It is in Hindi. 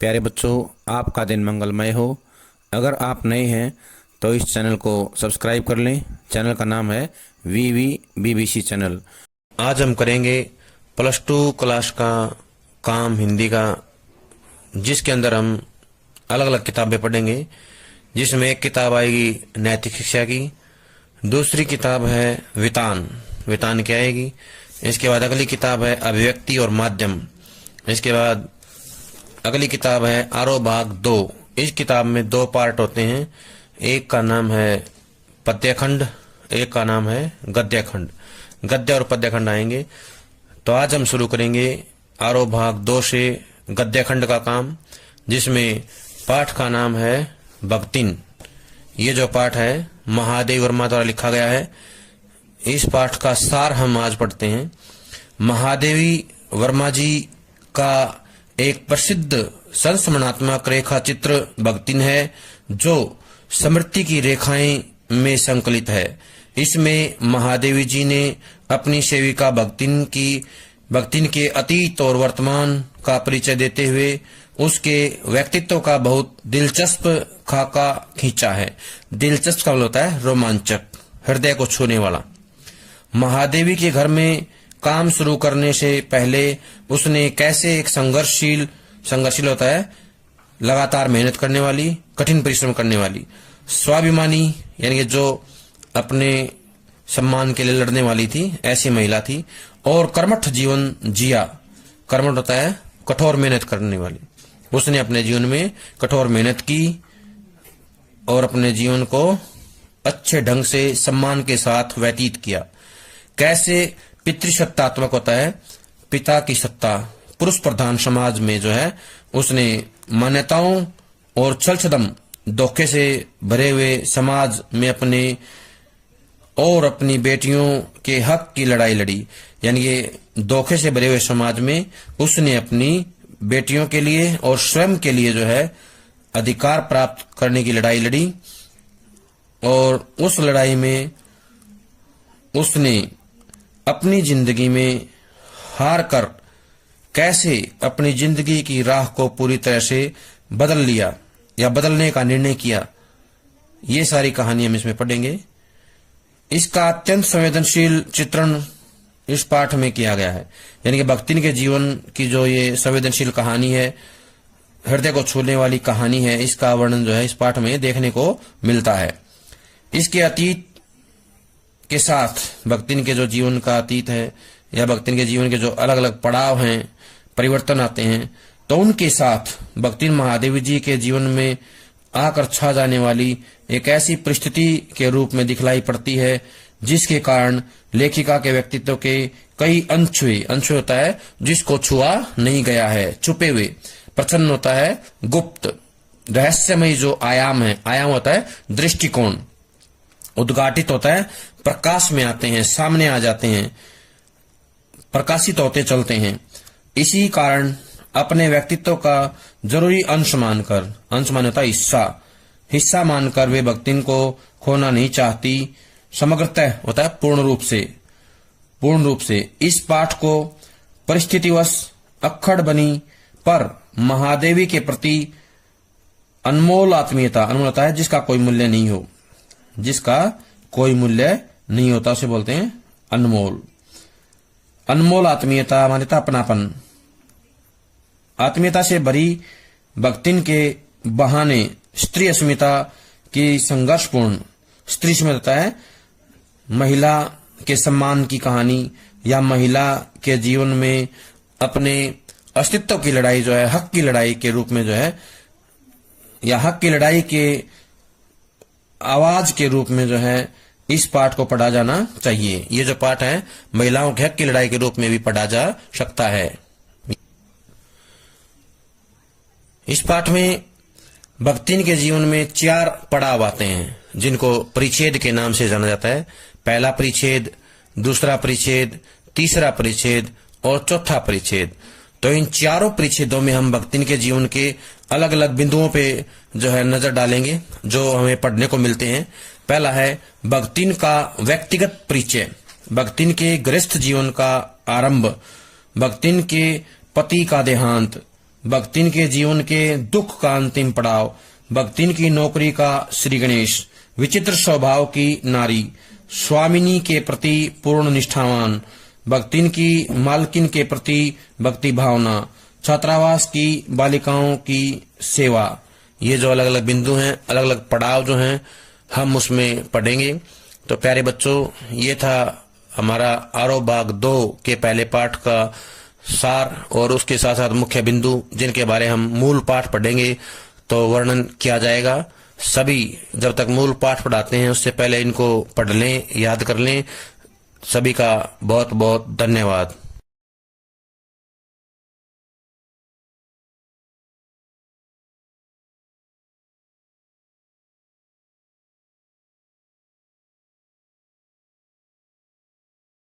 प्यारे बच्चों, आपका दिन मंगलमय हो। अगर आप नए हैं तो इस चैनल को सब्सक्राइब कर लें। चैनल का नाम है VV BBC चैनल। आज हम करेंगे +2 क्लास का काम हिंदी का, जिसके अंदर हम अलग अलग किताबें पढ़ेंगे। जिसमें एक किताब आएगी नैतिक शिक्षा की, दूसरी किताब है वितान क्या आएगी। इसके बाद अगली किताब है अभिव्यक्ति और माध्यम। इसके बाद अगली किताब है आरोह भाग 2। इस किताब में 2 पार्ट होते हैं, एक का नाम है पद्यखंड, एक का नाम है गद्यखंड। गद्य और पद्यखंड आएंगे। तो आज हम शुरू करेंगे आरोह भाग 2 से गद्यखंड का काम, जिसमें पाठ का नाम है भक्तिन। ये जो पाठ है महादेव वर्मा द्वारा लिखा गया है। इस पाठ का सार हम आज पढ़ते हैं। महादेवी वर्मा जी का एक प्रसिद्ध संस्मरणात्मक रेखा चित्र भक्तिन है, जो स्मृति की रेखाएं में संकलित है। इसमें महादेवी जी ने अपनी सेविका भक्तिन के अतीत और वर्तमान का परिचय देते हुए उसके व्यक्तित्व का बहुत दिलचस्प खाका खींचा है। दिलचस्प का मतलब होता है रोमांचक, हृदय को छूने वाला। महादेवी के घर में काम शुरू करने से पहले उसने कैसे एक संघर्षशील होता है, लगातार मेहनत करने वाली, कठिन परिश्रम करने वाली, स्वाभिमानी यानी कि जो अपने सम्मान के लिए लड़ने वाली थी, ऐसी महिला थी। और कर्मठ जीवन जिया। कर्मठ होता है कठोर मेहनत करने वाली। उसने अपने जीवन में कठोर मेहनत की और अपने जीवन को अच्छे ढंग से सम्मान के साथ व्यतीत किया। कैसे पितृसत्तात्मक होता है, पिता की सत्ता, पुरुष प्रधान समाज में जो है उसने मान्यताओं और छलछदम धोखे से भरे हुए समाज में अपनी बेटियों के हक की लड़ाई लड़ी। यानी ये धोखे से भरे हुए समाज में उसने अपनी बेटियों के लिए और स्वयं के लिए जो है अधिकार प्राप्त करने की लड़ाई लड़ी। और उस लड़ाई में उसने अपनी जिंदगी में हार कर कैसे अपनी जिंदगी की राह को पूरी तरह से बदल लिया या बदलने का निर्णय किया, ये सारी कहानी हम इसमें पढ़ेंगे। इसका अत्यंत संवेदनशील चित्रण इस पाठ में किया गया है। यानी कि भक्तिन के जीवन की जो ये संवेदनशील कहानी है, हृदय को छूने वाली कहानी है, इसका वर्णन जो है इस पाठ में देखने को मिलता है। इसके अतीत के साथ भक्तिन के जो जीवन का अतीत है या भक्तिन के जीवन के जो अलग अलग पड़ाव हैं, परिवर्तन आते हैं, तो उनके साथ भक्तिन महादेवी जी के जीवन में आकर छा जाने वाली एक ऐसी परिस्थिति के रूप में दिखलाई पड़ती है, जिसके कारण लेखिका के व्यक्तित्व के कई अंश होता है जिसको छुआ नहीं गया है, छुपे हुए। प्रसन्न होता है गुप्त रहस्यमय जो आयाम है, आयाम होता है दृष्टिकोण। उद्घाटित होता है प्रकाश में आते हैं, सामने आ जाते हैं, प्रकाशित होते चलते हैं। इसी कारण अपने व्यक्तित्व का जरूरी अंश मानता हिस्सा मानकर वे भक्तिन को खोना नहीं चाहती। समग्रतः होता है पूर्ण रूप से। इस पाठ को परिस्थितिवश अक्खड़ बनी पर महादेवी के प्रति अनमोल आत्मीयता, अनमोल होता है जिसका कोई मूल्य नहीं होता, उसे बोलते हैं अनमोल आत्मीयता, मान्यता, अपनापन। आत्मीयता से भरी भक्तिन के बहाने स्त्री अस्मिता की संघर्षपूर्ण, स्त्री अस्मिता है महिला के सम्मान की कहानी या महिला के जीवन में अपने अस्तित्व की लड़ाई जो है, हक की लड़ाई के रूप में जो है, या हक की लड़ाई के आवाज के रूप में जो है इस पाठ को पढ़ा जाना चाहिए। ये जो पाठ है महिलाओं के हक की लड़ाई के रूप में भी पढ़ा जा सकता है। इस पाठ में भक्तिन के जीवन में 4 पड़ाव आते हैं, जिनको परिच्छेद के नाम से जाना जाता है। पहला परिच्छेद, दूसरा परिच्छेद, तीसरा परिच्छेद और चौथा परिच्छेद। तो इन 4 परिच्छेदों में हम भक्तिन के जीवन के अलग अलग बिंदुओं पे जो है नजर डालेंगे, जो हमें पढ़ने को मिलते हैं। पहला है भक्तिन का व्यक्तिगत परिचय, भक्तिन के गृहस्थ जीवन का आरंभ, भक्तिन के पति का देहांत, भक्तिन के जीवन के दुख का अंतिम पड़ाव, भक्तिन की नौकरी का श्री गणेश, विचित्र स्वभाव की नारी, स्वामिनी के प्रति पूर्ण निष्ठावान, भक्तिन की मालकिन के प्रति भक्ति भावना, छात्रावास की बालिकाओं की सेवा। ये जो अलग अलग बिंदु हैं, अलग अलग पड़ाव जो हैं, हम उसमें पढ़ेंगे। तो प्यारे बच्चों, ये था हमारा आरोह भाग 2 के पहले पाठ का सार और उसके साथ साथ मुख्य बिंदु, जिनके बारे हम मूल पाठ पढ़ेंगे तो वर्णन किया जाएगा। सभी जब तक मूल पाठ पढ़ाते हैं उससे पहले इनको पढ़ लें, याद कर लें। सभी का बहुत बहुत धन्यवाद।